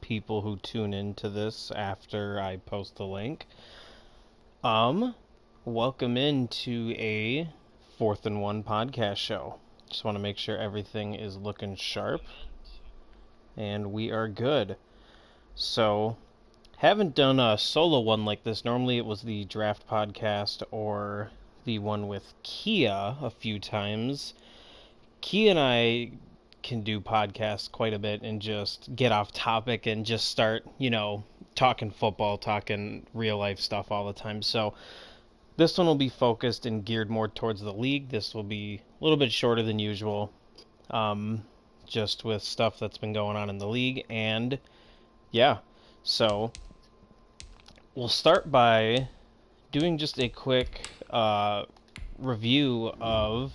People who tune into this after I post the link. Welcome into a 4th and 1 podcast show. Just want to make sure everything is looking sharp and we are good. So, haven't done a solo one like this. Normally it was the draft podcast or the one with Kia a few times. Kia and I can do podcasts quite a bit and just get off topic and just start, talking football, talking real life stuff all the time. So this one will be focused and geared more towards the league. This will be a little bit shorter than usual, just with stuff that's been going on in the league. And yeah, so we'll start by doing just a quick review of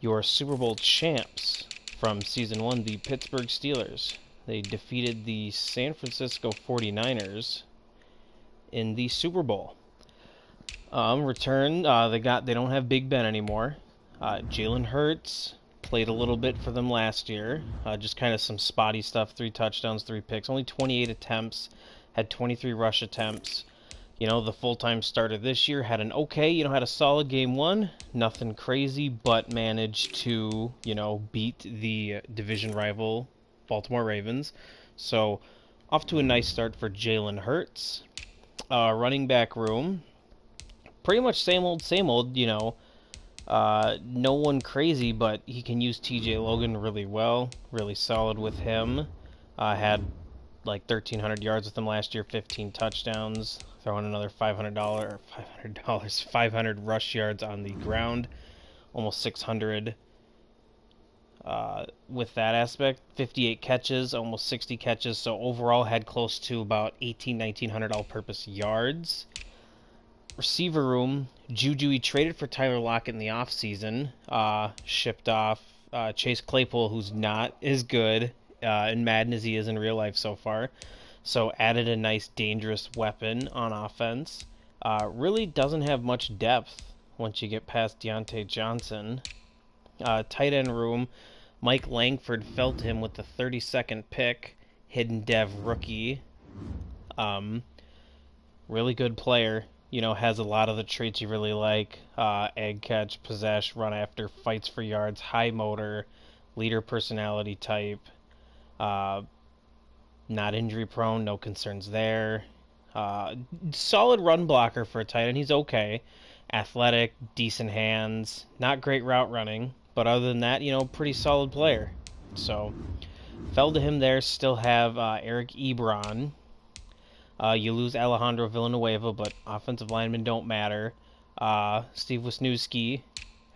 your Super Bowl champs from Season 1, the Pittsburgh Steelers. They defeated the San Francisco 49ers in the Super Bowl. They don't have Big Ben anymore. Jalen Hurts played a little bit for them last year. Just kind of some spotty stuff, 3 touchdowns, 3 picks, only 28 attempts, had 23 rush attempts. The full-time starter this year had had a solid game 1, nothing crazy, but managed to, beat the division rival Baltimore Ravens. So, off to a nice start for Jalen Hurts. Running back room, pretty much same old, no one crazy, but he can use TJ Logan really well, really solid with him. Had like 1,300 yards with him last year, 15 touchdowns, throwing another $500 rush yards on the ground, almost 600 with that aspect, 58 catches, almost 60 catches, so overall had close to about 1,900 all-purpose yards. Receiver room, Juju, he traded for Tyler Lockett in the offseason, shipped off Chase Claypool, who's not as good in Madden as he is in real life so far. So added a nice dangerous weapon on offense. Really doesn't have much depth once you get past Deontay Johnson. Tight end room, Mike Langford fell to him with the 32nd pick. Hidden dev rookie. Really good player. Has a lot of the traits you really like. Egg catch, possess, run after, fights for yards, high motor, leader personality type. Not injury prone, no concerns there. Solid run blocker for a tight end. He's okay. Athletic, decent hands, not great route running, but other than that, pretty solid player. So, fell to him there. Still have Eric Ebron. You lose Alejandro Villanueva, but offensive linemen don't matter. Steve Wisniewski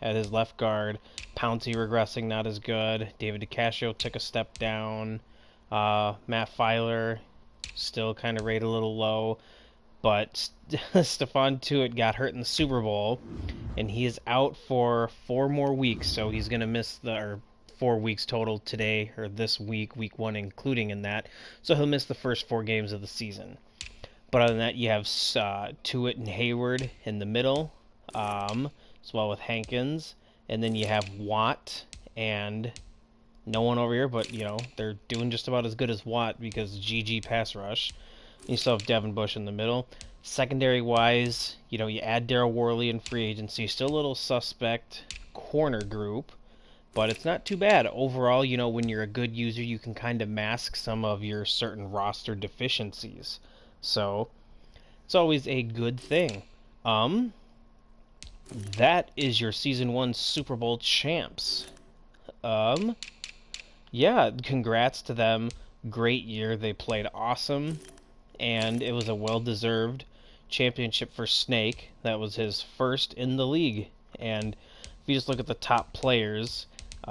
at his left guard. Pouncey regressing, not as good. David DeCascio took a step down. Matt Filer still kind of rated a little low. But Stephon Tuitt got hurt in the Super Bowl, and he is out for 4 more weeks. So he's going to miss 4 weeks total today, or this week, week 1 including in that. So he'll miss the first 4 games of the season. But other than that, you have Tuitt and Hayward in the middle, as well with Hankins. And then you have Watt and no one over here, but, they're doing just about as good as Watt because GG pass rush. And you still have Devin Bush in the middle. Secondary-wise, you add Darryl Worley in free agency. Still a little suspect corner group, but it's not too bad. Overall, when you're a good user, you can kind of mask some of your certain roster deficiencies. So, it's always a good thing. That is your Season 1 Super Bowl champs. Yeah, congrats to them. Great year. They played awesome, and it was a well-deserved championship for Snake. That was his first in the league. And if you just look at the top players,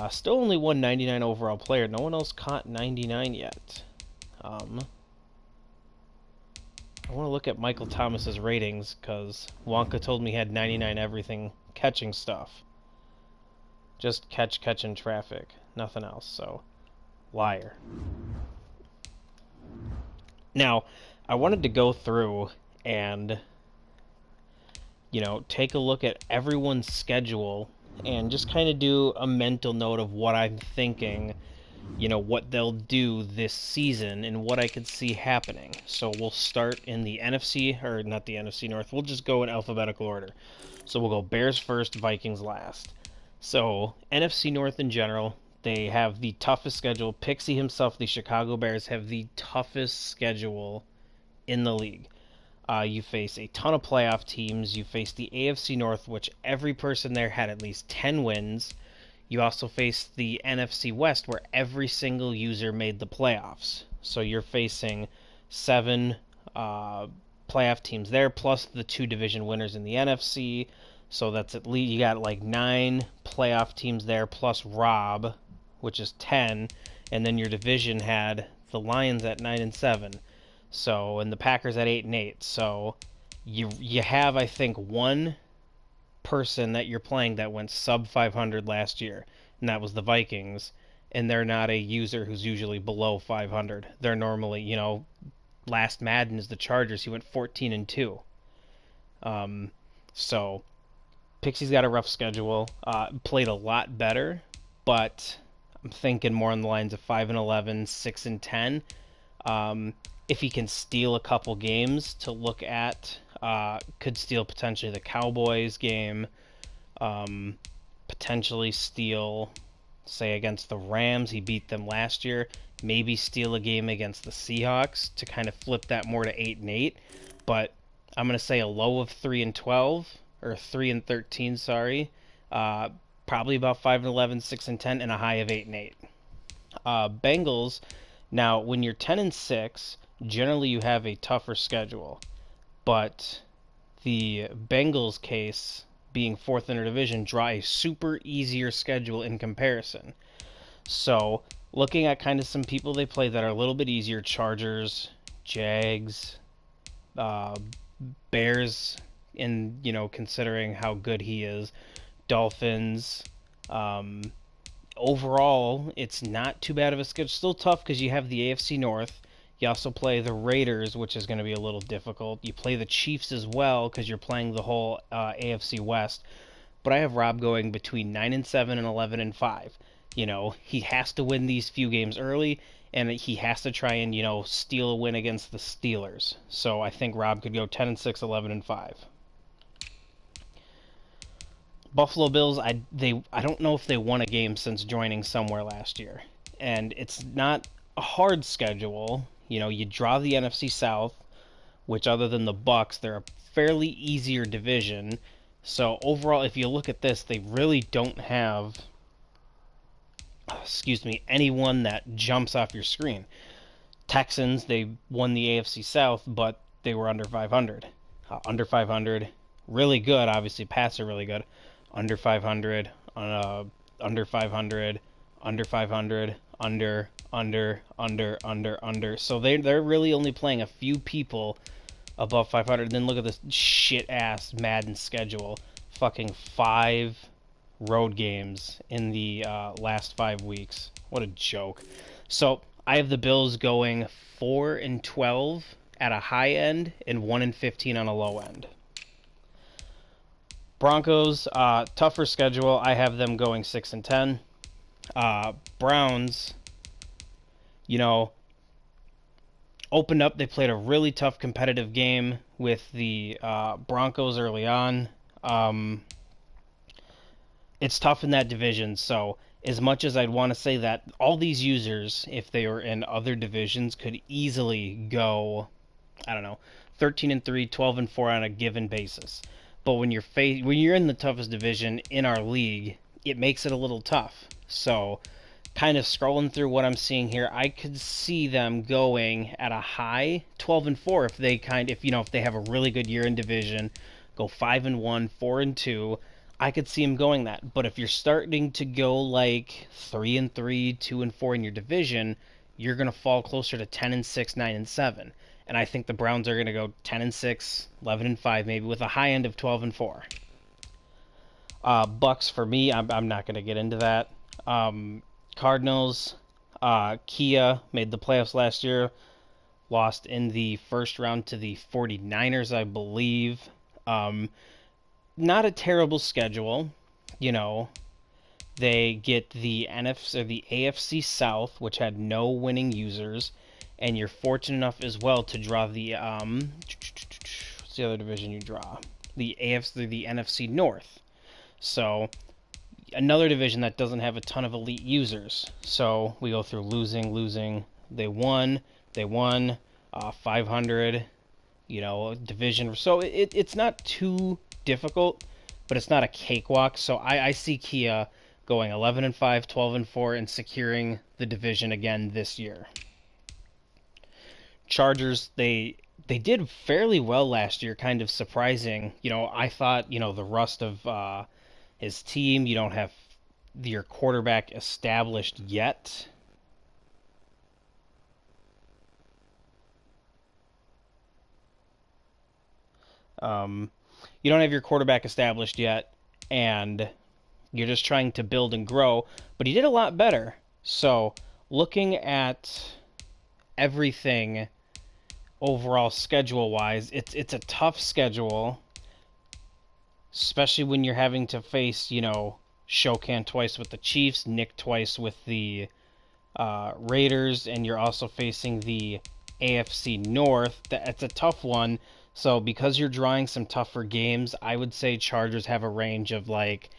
still only one 99 overall player. No one else caught 99 yet. I want to look at Michael Thomas's ratings because Wonka told me he had 99 everything catching stuff. Just catching traffic, nothing else. So, liar. Now, I wanted to go through and, take a look at everyone's schedule and just kind of do a mental note of what I'm thinking what they'll do this season and what I could see happening. So we'll start in the NFC, or not the NFC North. We'll just go in alphabetical order. So we'll go Bears first, Vikings last. So NFC North in general, they have the toughest schedule. Pixie himself, the Chicago Bears, have the toughest schedule in the league. You face a ton of playoff teams. You face the AFC North, which every person there had at least 10 wins. You also face the NFC West, where every single user made the playoffs. So you're facing 7 playoff teams there, plus the 2 division winners in the NFC. So that's at least, you got like 9 playoff teams there, plus Rob, which is 10. And then your division had the Lions at 9-7. So, and the Packers at 8-8. So you have, I think, one person that you're playing that went sub 500 last year, and that was the Vikings. And they're not a user who's usually below 500. They're normally, last Madden is the Chargers. He went 14-2. So Pixie's got a rough schedule. Played a lot better, but I'm thinking more on the lines of 5-11, 6-10. If he can steal a couple games to look at, could steal potentially the Cowboys game, potentially steal, say, against the Rams. He beat them last year. Maybe steal a game against the Seahawks to kind of flip that more to 8-8. But I'm going to say a low of 3-12, or 3-13, sorry. Probably about 5-11, 6-10, and a high of 8-8. Bengals, now when you're 10-6, generally you have a tougher schedule. But the Bengals case, being fourth in their division, draw a super easier schedule in comparison. So, looking at kind of some people they play that are a little bit easier: Chargers, Jags, Bears, in considering how good he is, Dolphins. Overall, it's not too bad of a schedule. Still tough because you have the AFC North. You also play the Raiders, which is going to be a little difficult. You play the Chiefs as well because you're playing the whole AFC West. But I have Rob going between 9-7 and 11-5. He has to win these few games early, and he has to try and steal a win against the Steelers. So I think Rob could go 10-6, 11-5. Buffalo Bills, I don't know if they won a game since joining somewhere last year, and it's not a hard schedule. You draw the NFC South, which other than the Bucks, they're a fairly easier division. So overall, if you look at this, they really don't have, anyone that jumps off your screen. Texans, they won the AFC South, but they were under 500. Under 500, really good. Obviously, Pats are really good. Under 500, under 500, under 500, under. So they're really only playing a few people above 500. And then look at this shit-ass Madden schedule. Fucking 5 road games in the last 5 weeks. What a joke. So I have the Bills going 4-12 at a high end and 1-15 on a low end. Broncos, tougher schedule. I have them going 6-10. Browns, opened up. They played a really tough competitive game with the Broncos early on. It's tough in that division, so as much as I'd want to say that all these users, if they were in other divisions, could easily go, 13-3, 12-4 on a given basis. But when you're in the toughest division in our league, it makes it a little tough. So, kind of scrolling through what I'm seeing here, I could see them going at a high 12-4 if they have a really good year in division, go 5-1, 4-2. I could see them going that. But if you're starting to go like 3-3, 2-4 in your division, you're gonna fall closer to 10-6, 9-7. And I think the Browns are going to go 10-6, 11-5, maybe with a high end of 12-4. Bucks for me, I'm not going to get into that. Cardinals, Kia made the playoffs last year, lost in the first round to the 49ers, I believe. Not a terrible schedule, They get the NFC or the AFC South, which had no winning users, and you're fortunate enough as well to draw the what's the other division you draw? The AFC, the NFC North. So another division that doesn't have a ton of elite users. So we go through losing, losing. They won, 500. Division. So it's not too difficult, but it's not a cakewalk. So I see Kia going 11-5, 12-4, and securing the division again this year. Chargers, they did fairly well last year, kind of surprising. I thought, the rust of his team, you don't have your quarterback established yet. Um, you don't have your quarterback established yet, and you're just trying to build and grow, but he did a lot better. So, looking at everything overall schedule-wise, it's a tough schedule, especially when you're having to face, Shokan twice with the Chiefs, Nick twice with the Raiders, and you're also facing the AFC North. That's a tough one. So because you're drawing some tougher games, I would say Chargers have a range of like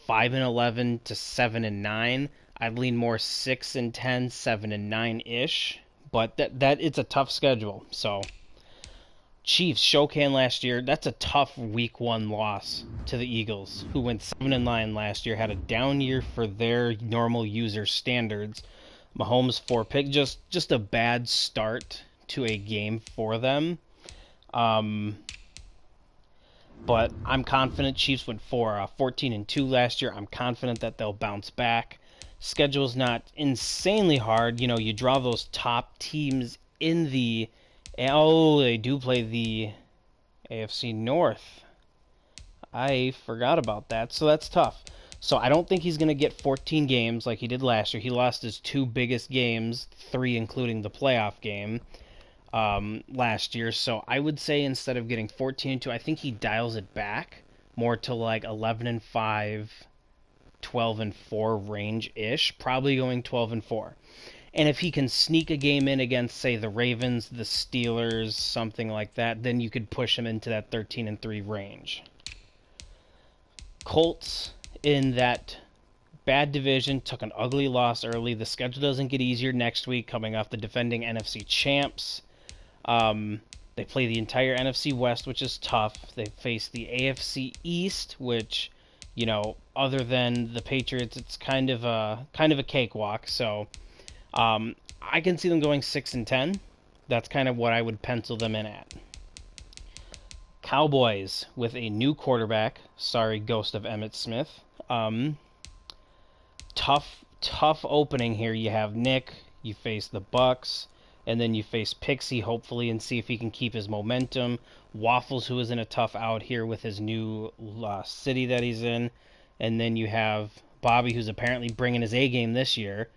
5-11 to 7-9. I'd lean more 6-10, 7-9 ish. But that it's a tough schedule. So Chiefs, Shokan last year, that's a tough week one loss to the Eagles, who went 7-9 last year, had a down year for their normal user standards. Mahomes 4 pick, just a bad start to a game for them. But I'm confident. Chiefs went 14-2 last year. I'm confident that they'll bounce back. Schedule's not insanely hard. You draw those top teams in the... Oh, they do play the AFC North. I forgot about that. So that's tough. So I don't think he's going to get 14 games like he did last year. He lost his 2 biggest games, 3 including the playoff game, last year. So I would say instead of getting 14-2, I think he dials it back more to like 11-5, 12-4 range-ish, probably going 12-4. And if he can sneak a game in against, say, the Ravens, the Steelers, something like that, then you could push him into that 13-3 range. Colts in that bad division took an ugly loss early. The schedule doesn't get easier next week, coming off the defending NFC champs. They play the entire NFC West, which is tough. They face the AFC East, which, other than the Patriots, it's kind of a cakewalk. So I can see them going 6-10. That's kind of what I would pencil them in at. Cowboys with a new quarterback. Sorry, ghost of Emmitt Smith. Tough opening here. You have Nick. You face the Bucks. And then you face Pixie, hopefully, and see if he can keep his momentum. Waffles, who is in a tough out here with his new city that he's in. And then you have Bobby, who's apparently bringing his A game this year.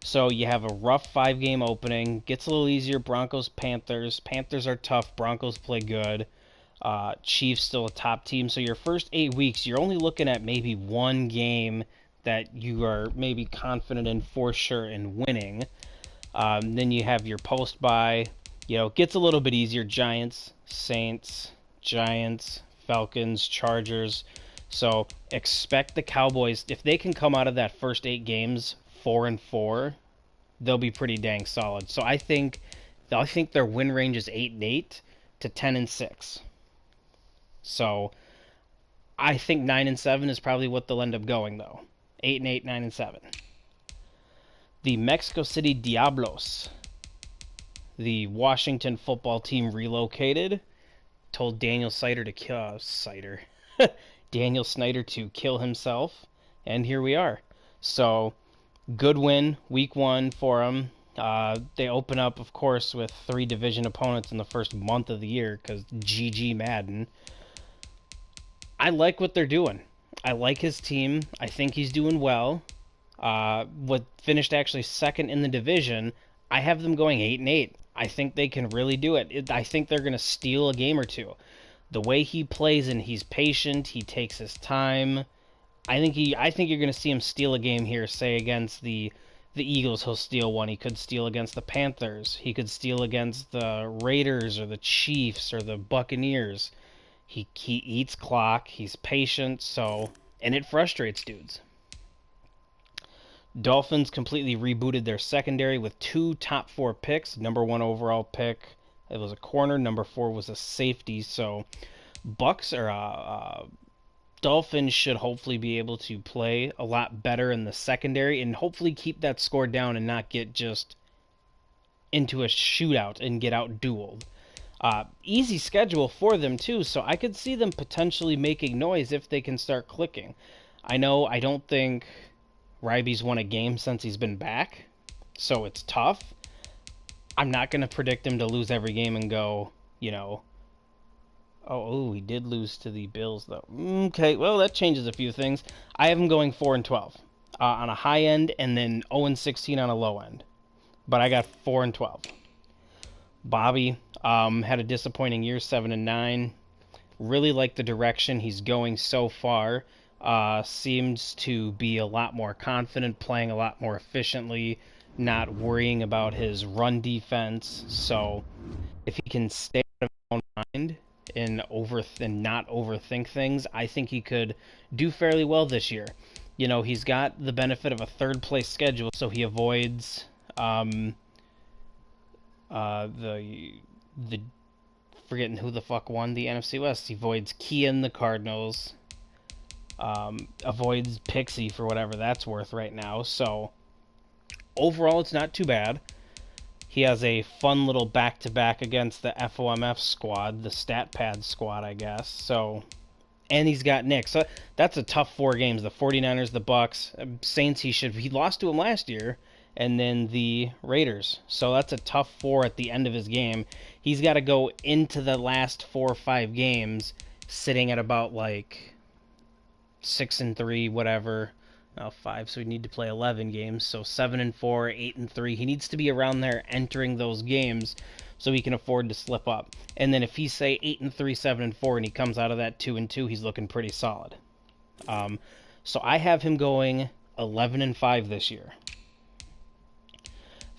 So you have a rough 5-game opening. Gets a little easier. Broncos, Panthers. Panthers are tough. Broncos play good. Chiefs still a top team. So your first 8 weeks, you're only looking at maybe one game that you are maybe confident in for sure in winning. Then you have your post-bye. Gets a little bit easier. Giants, Saints, Giants, Falcons, Chargers. So expect the Cowboys, if they can come out of that first 8 games 4-4, they'll be pretty dang solid. So I think their win range is 8-8 to 10-6. So I think 9-7 is probably what they'll end up going, though. 8-8, 9-7. The Mexico City Diablos, the Washington football team, relocated. Told Daniel Snyder to kill Daniel Snyder to kill himself, and here we are. So good win, week 1 for them. They open up, of course, with 3 division opponents in the first month of the year because GG Madden. I like what they're doing. I like his team. I think he's doing well. What finished actually second in the division, I have them going 8-8. I think they can really do it. I think they're going to steal a game or two. The way he plays, and he's patient, he takes his time. I think you're going to see him steal a game here, say against the Eagles. He'll steal one. He could steal against the Panthers. He could steal against the Raiders or the Chiefs or the Buccaneers. He eats clock. He's patient, so and it frustrates dudes. Dolphins completely rebooted their secondary with two top four picks. Number one overall pick, it was a corner. Number four was a safety. So Bucks or Dolphins should hopefully be able to play a lot better in the secondary and hopefully keep that score down and not get just into a shootout and get out dueled. Easy schedule for them too, so I could see them potentially making noise if they can start clicking. I don't think Ryby's won a game since he's been back, so it's tough. I'm not going to predict him to lose every game and go, you know, he did lose to the Bills though. Okay, well that changes a few things. I have him going 4-12 on a high end, and then 0-16 on a low end. But I got 4-12. Bobby had a disappointing year, 7-9. Really like the direction he's going so far. Seems to be a lot more confident, playing a lot more efficiently, not worrying about his run defense. So if he can stay out of his own mind and not overthink things, I think he could do fairly well this year. You know, he's got the benefit of a third place schedule, so he avoids the forgetting who the fuck won the NFC West. He avoids Kia and the Cardinals. Avoids Pixie for whatever that's worth right now. So overall, it's not too bad. He has a fun little back-to-back against the FOMF squad, the stat pad squad, I guess. So, and he's got Nick. So that's a tough 4 games. The 49ers, the Bucks, Saints. He lost to him last year, and then the Raiders. So that's a tough 4 at the end of his game. He's got to go into the last 4 or 5 games sitting at about like 6-3, whatever. 5, so we need to play 11 games. So 7-4, 8-3. He needs to be around there entering those games so he can afford to slip up. And then if he's say 8-3, 7-4, and he comes out of that 2-2, he's looking pretty solid. So I have him going 11-5 this year.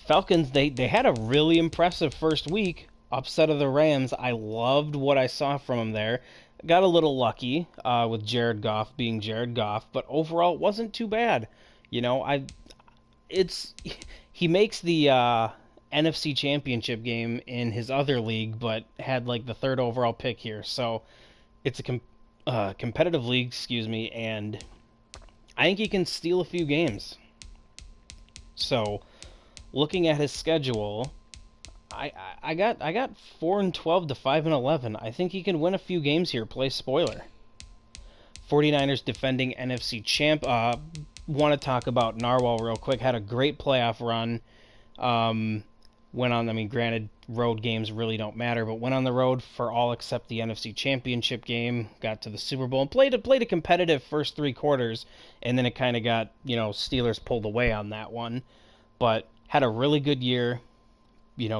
Falcons, they had a really impressive first week. Upset of the Rams. I loved what I saw from him there. Got a little lucky with Jared Goff being Jared Goff, but overall it wasn't too bad. You know, he makes the NFC Championship game in his other league, but had like the 3rd overall pick here. So it's a competitive league, excuse me, and I think he can steal a few games. So looking at his schedule, I got 4-12 to 5-11. I think he can win a few games here. Play spoiler. 49ers defending NFC champ. Want to talk about Narwhal real quick. Had a great playoff run. Went on. I mean, granted, road games really don't matter, but went on the road for all except the NFC Championship game. Got to the Super Bowl and played a competitive first 3 quarters, and then it kind of got Steelers pulled away on that one. But had a really good year.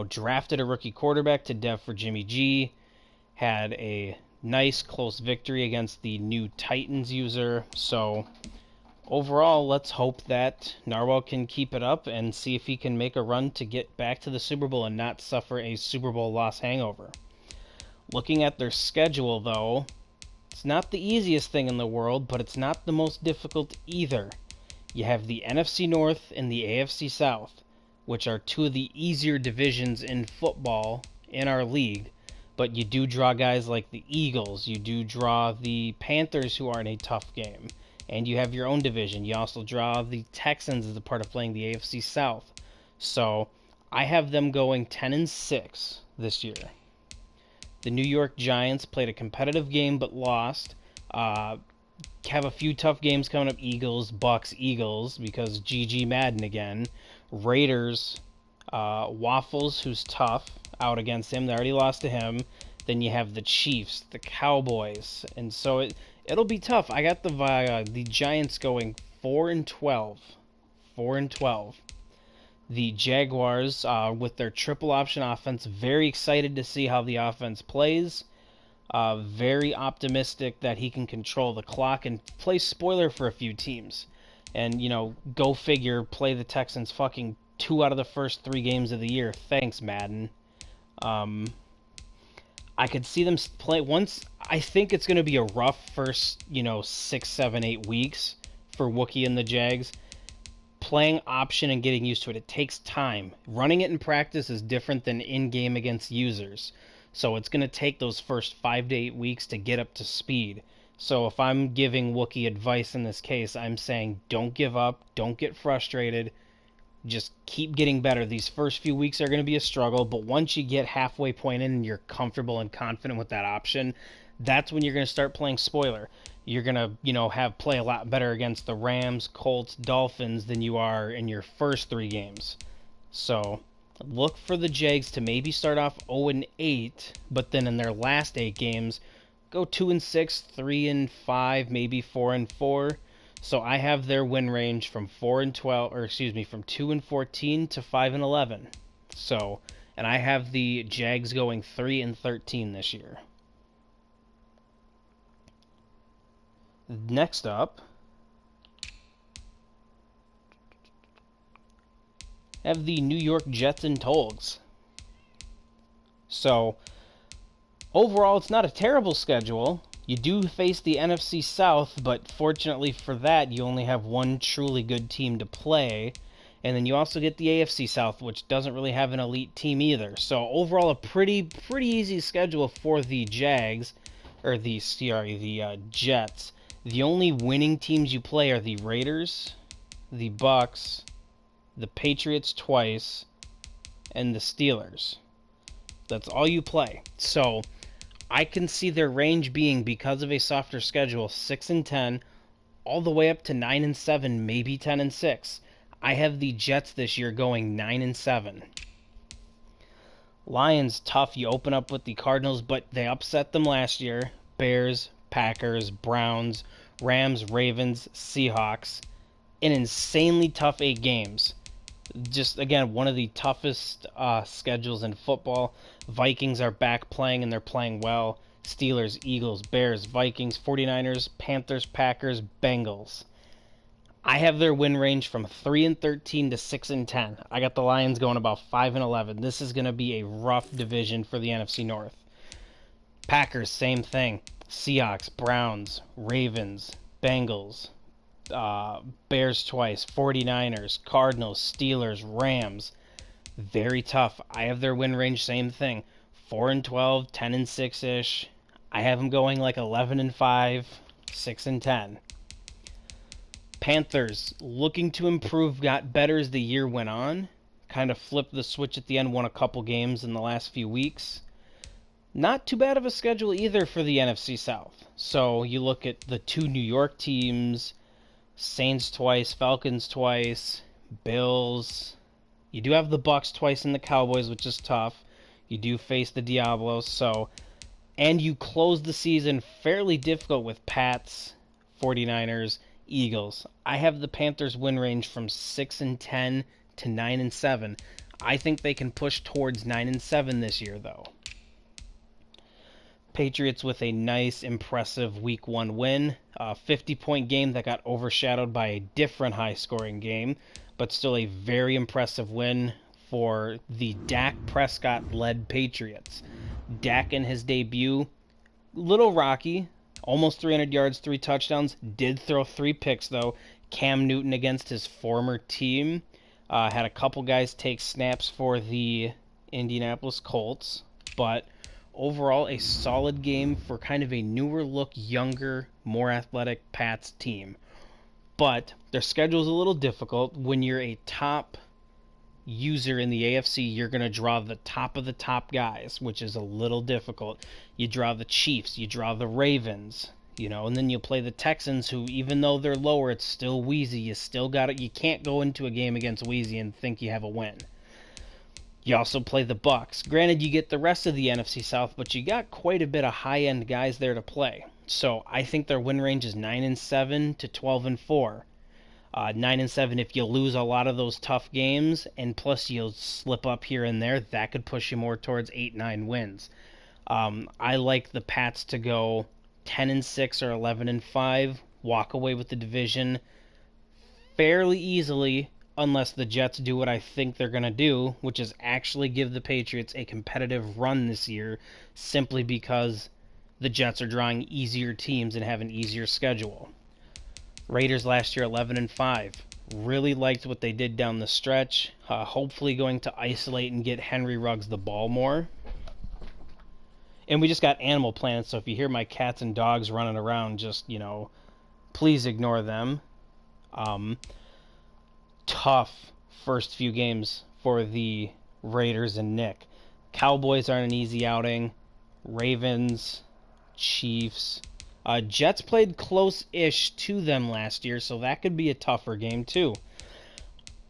Drafted a rookie quarterback to dev for Jimmy G. Had a nice close victory against the new Titans user. So overall, let's hope that Narwhal can keep it up and see if he can make a run to get back to the Super Bowl and not suffer a Super Bowl loss hangover. Looking at their schedule, though, it's not the easiest thing in the world, but it's not the most difficult either. You have the NFC North and the AFC South, which are 2 of the easier divisions in football in our league. But you do draw guys like the Eagles. You do draw the Panthers, who are in a tough game. And you have your own division. You also draw the Texans as a part of playing the AFC South. So I have them going 10-6 this year. The New York Giants played a competitive game but lost. Have a few tough games coming up. Eagles, Bucks, Eagles, because GG Madden again. Raiders, Waffles, who's tough, out against him. They already lost to him. Then you have the Chiefs, the Cowboys, and so it'll be tough. I got the Giants going 4-12, 4-12. The Jaguars, with their triple option offense, very excited to see how the offense plays. Very optimistic that he can control the clock and play spoiler for a few teams. And, go figure, play the Texans fucking 2 out of the first 3 games of the year. Thanks, Madden. Um, I could see them play once. I think it's going to be a rough first, 6, 7, 8 weeks for Wookie and the Jags. Playing option and getting used to it. It takes time. Running it in practice is different than in game against users. So it's going to take those first 5 to 8 weeks to get up to speed. So if I'm giving Wookie advice in this case, I'm saying don't give up, don't get frustrated, just keep getting better. These first few weeks are going to be a struggle, but once you get halfway point in and you're comfortable and confident with that option, that's when you're going to start playing spoiler. You're going to, have play a lot better against the Rams, Colts, Dolphins than you are in your first 3 games. So look for the Jags to maybe start off 0-8, but then in their last 8 games, go 2-6, 3-5, maybe 4-4. So I have their win range from 4-12, or excuse me, from 2-14 to 5-11. So, and I have the Jags going 3-13 this year. Next up, I have the New York Jets and Togs. So, overall, it's not a terrible schedule. You do face the NFC South, but fortunately for that, you only have one truly good team to play. And then you also get the AFC South, which doesn't really have an elite team either. So overall, a pretty easy schedule for the Jags, or the Jets. The only winning teams you play are the Raiders, the Bucks, the Patriots twice, and the Steelers. That's all you play. So I can see their range being, because of a softer schedule, 6-10, all the way up to 9-7, maybe 10-6. I have the Jets this year going 9-7. Lions, tough. You open up with the Cardinals, but they upset them last year. Bears, Packers, Browns, Rams, Ravens, Seahawks. An insanely tough 8 games. Just, again, one of the toughest schedules in football. Vikings are back playing, and they're playing well. Steelers, Eagles, Bears, Vikings, 49ers, Panthers, Packers, Bengals. I have their win range from 3-13 to 6-10. I got the Lions going about 5-11. This is going to be a rough division for the NFC North. Packers, same thing. Seahawks, Browns, Ravens, Bengals, Bears twice, 49ers, Cardinals, Steelers, Rams. Very tough. I have their win range, same thing. 4-12, 10-6-ish. I have them going like 11-5, 6-10. Panthers, looking to improve, got better as the year went on. Kind of flipped the switch at the end, won a couple games in the last few weeks. Not too bad of a schedule either for the NFC South. So you look at the 2 New York teams, Saints twice, Falcons twice, Bills. You do have the Bucks twice and the Cowboys, which is tough. You do face the Diablos, and you close the season fairly difficult with Pats, 49ers, Eagles. I have the Panthers win range from 6-10 to 9-7. I think they can push towards 9-7 this year, though. Patriots with a nice, impressive Week 1 win. A 50-point game that got overshadowed by a different high-scoring game, but still a very impressive win for the Dak Prescott-led Patriots. Dak in his debut, little rocky, almost 300 yards, 3 touchdowns, did throw 3 picks, though. Cam Newton against his former team had a couple guys take snaps for the Indianapolis Colts, but overall a solid game for kind of a newer look, younger, more athletic Pats team. But their schedule is a little difficult. When you're a top user in the AFC, you're going to draw the top of the top guys, which is a little difficult. You draw the Chiefs, you draw the Ravens, and then you play the Texans, who, even though they're lower, it's still wheezy. You still got it. You can't go into a game against wheezy and think you have a win. You also play the Bucks. Granted, you get the rest of the NFC South, but you got quite a bit of high-end guys there to play. So I think their win range is 9-7 to 12-4. 9-7 if you lose a lot of those tough games, and plus you'll slip up here and there, that could push you more towards 8-9 wins. I like the Pats to go 10-6 or 11-5, walk away with the division fairly easily, unless the Jets do what I think they're going to do, which is actually give the Patriots a competitive run this year, simply because the Jets are drawing easier teams and have an easier schedule. Raiders last year 11-5. Really liked what they did down the stretch. Hopefully going to isolate and get Henry Ruggs the ball more. And we just got Animal Planet, so if you hear my cats and dogs running around, just, please ignore them. Tough first few games for the Raiders and Nick. Cowboys aren't an easy outing. Ravens, Chiefs. Jets played close-ish to them last year, so that could be a tougher game too.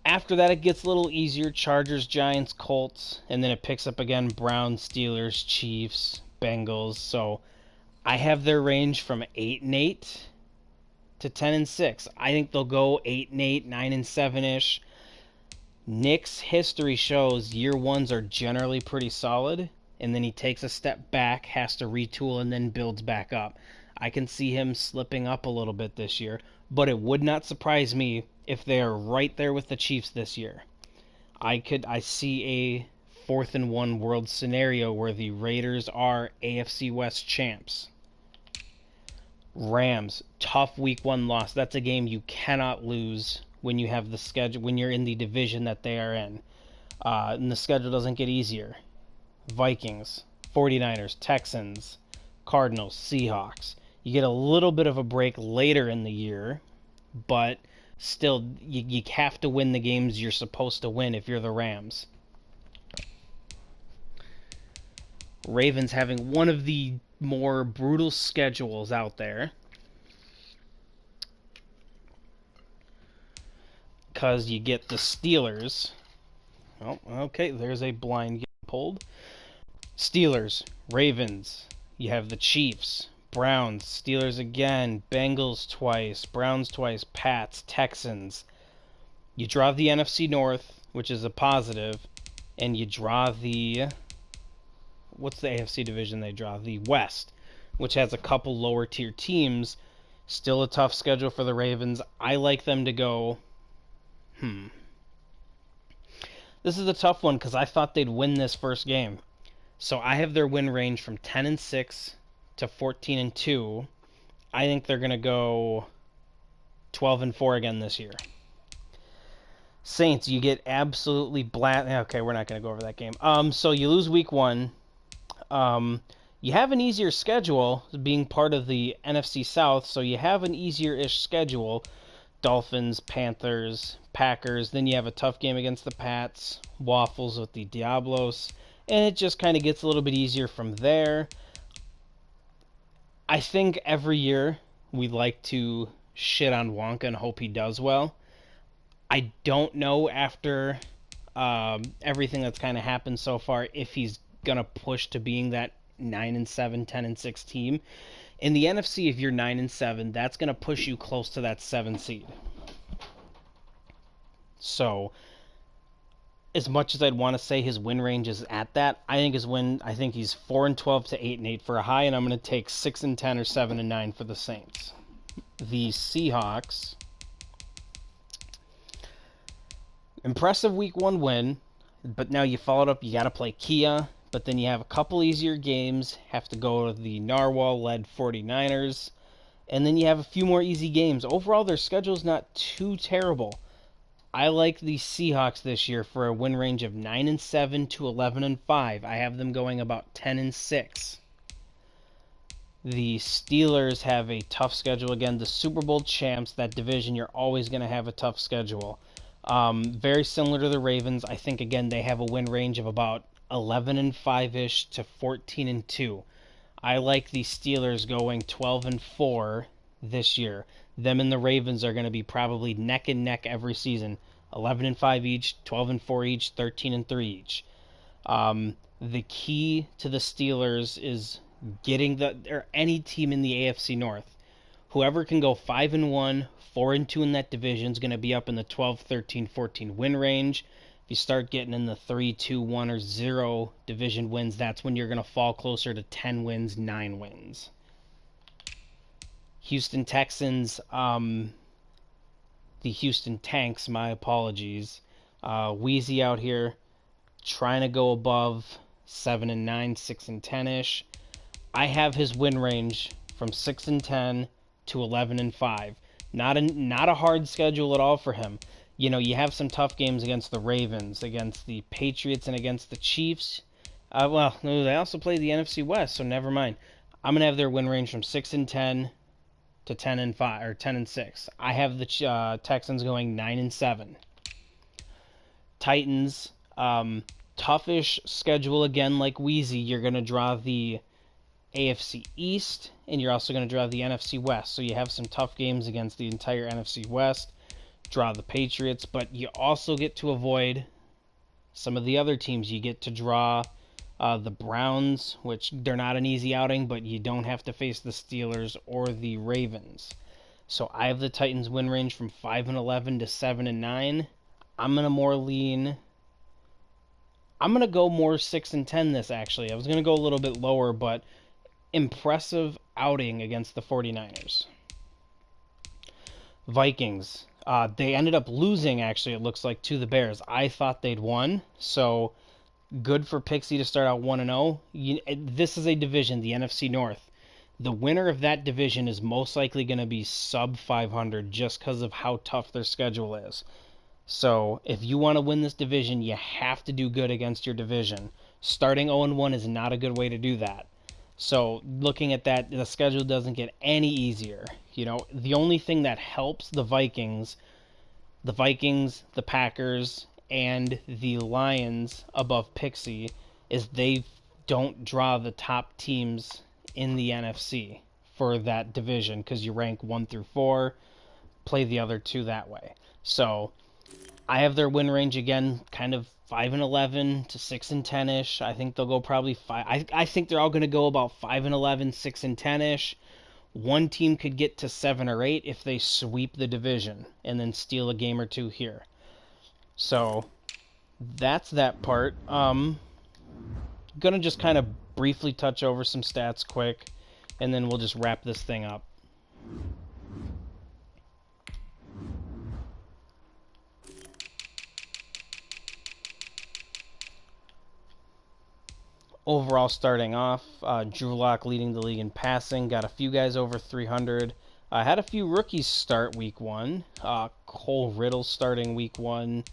After that, it gets a little easier. Chargers, Giants, Colts, and then it picks up again. Browns, Steelers, Chiefs, Bengals. So I have their range from 8-8 to 10-6. I think they'll go 8-8, 9-7-ish. Nick's history shows year ones are generally pretty solid, and then he takes a step back, has to retool, and then builds back up. I can see him slipping up a little bit this year, but it would not surprise me if they are right there with the Chiefs this year. I see a 4th-1 world scenario where the Raiders are AFC West champs. Rams, tough week 1 loss. That's a game you cannot lose when you have the schedule, when you're in the division that they are in. And the schedule doesn't get easier. Vikings, 49ers, Texans, Cardinals, Seahawks. You get a little bit of a break later in the year, but still, you have to win the games you're supposed to win if you're the Rams. Ravens having one of the more brutal schedules out there, because you get the Steelers. Oh, okay, there's a blind getting pulled. Steelers, Ravens. You have the Chiefs, Browns, Steelers again, Bengals twice, Browns twice, Pats, Texans. You draw the NFC North, which is a positive, and you draw the... What's the AFC division they draw? The West, which has a couple lower tier teams. Still a tough schedule for the Ravens. I like them to go... This is a tough one because I thought they'd win this first game. So I have their win range from 10-6 to 14-2. I think they're going to go 12-4 again this year. Saints, you get absolutely Okay, we're not going to go over that game. So you lose week 1. You have an easier schedule being part of the NFC South, so you have an easier-ish schedule. Dolphins, Panthers, Packers. Then you have a tough game against the Pats. Waffles with the Diablos. And it just kind of gets a little bit easier from there. I think every year we like to shit on Wonka and hope he does well. I don't know after everything that's kind of happened so far if he's going to push to being that 9-7, 10-6 team. In the NFC, if you're 9-7, that's going to push you close to that 7 seed. So, as much as I'd want to say his win range is at that, I think he's 4-12 to 8-8 for a high, and I'm going to take 6-10 or 7-9 for the Saints. The Seahawks, impressive week 1 win, but now you followed up, you got to play Kia, but then you have a couple easier games, have to go to the Narwhal-led 49ers, and then you have a few more easy games. Overall, their schedule's not too terrible. I like the Seahawks this year for a win range of 9-7 to 11-5. I have them going about 10-6. The Steelers have a tough schedule. Again, the Super Bowl champs, that division, you're always going to have a tough schedule. Very similar to the Ravens. I think, again, they have a win range of about 11-5-ish to 14-2. I like the Steelers going 12-4 this year. Them and the Ravens are going to be probably neck and neck every season. 11-5 each, 12-4 each, 13-3 each. The key to the Steelers is getting or any team in the AFC North. Whoever can go 5-1, 4-2 in that division is going to be up in the 12, 13, 14 win range. If you start getting in the 3, 2, 1, or 0 division wins, that's when you're going to fall closer to 10 wins, 9 wins. Houston Texans, the Houston Tanks, my apologies. Wheezy out here trying to go above 7-9, 6-10-ish. I have his win range from 6-10 to 11-5. Not a hard schedule at all for him. You know, you have some tough games against the Ravens, against the Patriots, and against the Chiefs. Well, no, they also play the NFC West, so never mind. I'm gonna have their win range from 6-10 to 10-5 or 10-6. I have the Texans going 9-7. Titans, toughish schedule again, like Wheezy. You're gonna draw the AFC East, and you're also going to draw the NFC West. So you have some tough games against the entire NFC West. Draw the Patriots, but you also get to avoid some of the other teams. You get to draw the Browns, which they're not an easy outing, but you don't have to face the Steelers or the Ravens. So I have the Titans win range from 5-11 to 7-9. I'm going to go more 6-10 this, actually. I was going to go a little bit lower, but impressive outing against the 49ers. Vikings. They ended up losing, actually, it looks like, to the Bears. I thought they'd won, so good for Pixie to start out 1-0. This is a division, the NFC North. The winner of that division is most likely going to be sub 500 just because of how tough their schedule is. So if you want to win this division, you have to do good against your division. Starting 0-1 is not a good way to do that. So looking at that, the schedule doesn't get any easier. You know, the only thing that helps the Vikings, the Packers, and the Lions above Pixie is they don't draw the top teams in the NFC for that division because you rank 1 through 4, play the other 2 that way. So I have their win range again, kind of 5-11 to 6-10-ish. I think they'll go probably 5. I think they're all going to go about 5-11, 6-10-ish. One team could get to 7 or 8 if they sweep the division and then steal a game or 2 here. So that's that part. Gonna just kind of briefly touch over some stats quick, and then we'll just wrap this thing up. Overall, starting off, Drew Lock leading the league in passing. Got a few guys over 300. Had a few rookies start week 1. Cole Riddle starting week 1.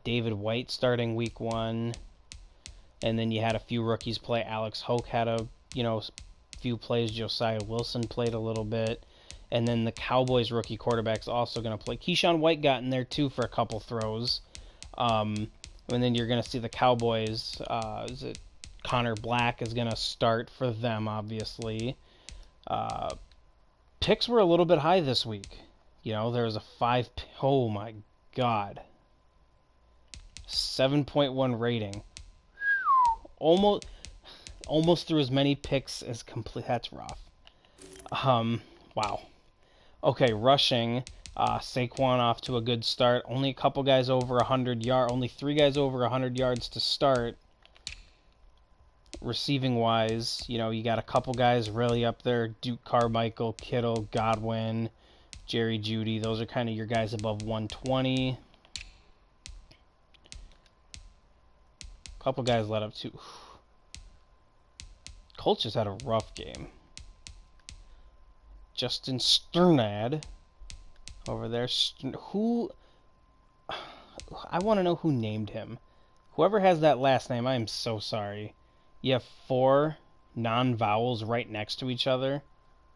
David White starting week 1. And then you had a few rookies play. Alex Hoke had a few plays. Josiah Wilson played a little bit. And then the Cowboys rookie quarterback's also going to play. Keyshawn White got in there too for a couple throws. And then you're going to see the Cowboys, Connor Black is going to start for them, obviously. Picks were a little bit high this week. You know, there was a 5... Oh, my God. 7.1 rating. Almost threw as many picks as complete... That's rough. Wow. Okay, rushing... Saquon off to a good start. Only a couple guys over 100 yards. Only 3 guys over 100 yards to start. Receiving wise, you got a couple guys really up there. Duke Carmichael, Kittle, Godwin, Jerry Jeudy. Those are kind of your guys above 120. Couple guys let up too. Colts just had a rough game. Justin Sternad over there. Who? I want to know who named him. Whoever has that last name, I am so sorry. You have 4 non-vowels right next to each other.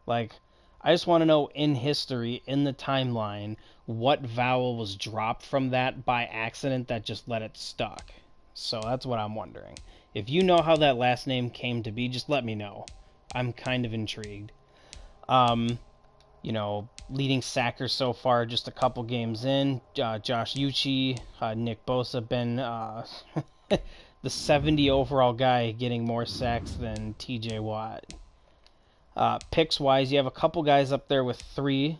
Like, I just want to know in history, in the timeline, what vowel was dropped from that by accident that just let it stuck. So that's what I'm wondering. If you know how that last name came to be, just let me know. I'm kind of intrigued. Leading sackers so far, just a couple games in. Josh Uche, Nick Bosa, been the 70 overall guy getting more sacks than TJ Watt. Picks wise, you have a couple guys up there with 3.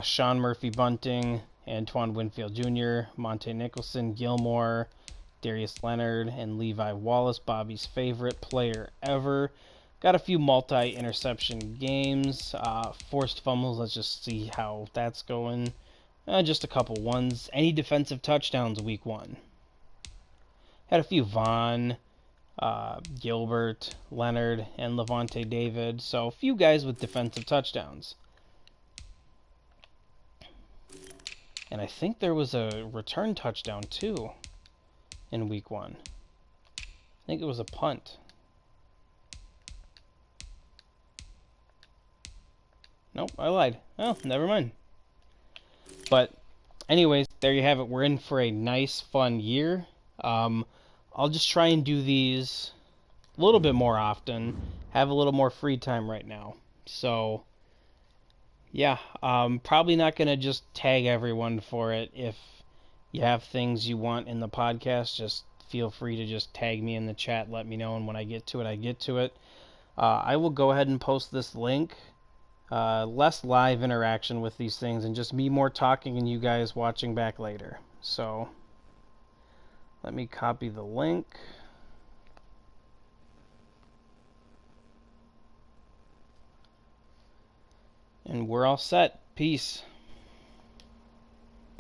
Sean Murphy Bunting Antoine Winfield Jr., Monte Nicholson, Gilmore, Darius Leonard, and Levi Wallace, Bobby's favorite player ever. Got a few multi-interception games, forced fumbles. Let's just see how that's going. Just a couple ones. Any defensive touchdowns week 1? Had a few Vaughn, Gilbert, Leonard, and Levante David. So a few guys with defensive touchdowns. And I think there was a return touchdown too in week 1. I think it was a punt. Nope, I lied. Oh, never mind. But anyways, there you have it. We're in for a nice, fun year. I'll just try and do these a little bit more often. Have a little more free time right now. So, yeah, probably not going to just tag everyone for it. If you have things you want in the podcast, just feel free to just tag me in the chat. Let me know, and when I get to it, I get to it. I will go ahead and post this link. Less live interaction with these things and just me more talking and you guys watching back later. So let me copy the link. And we're all set. Peace.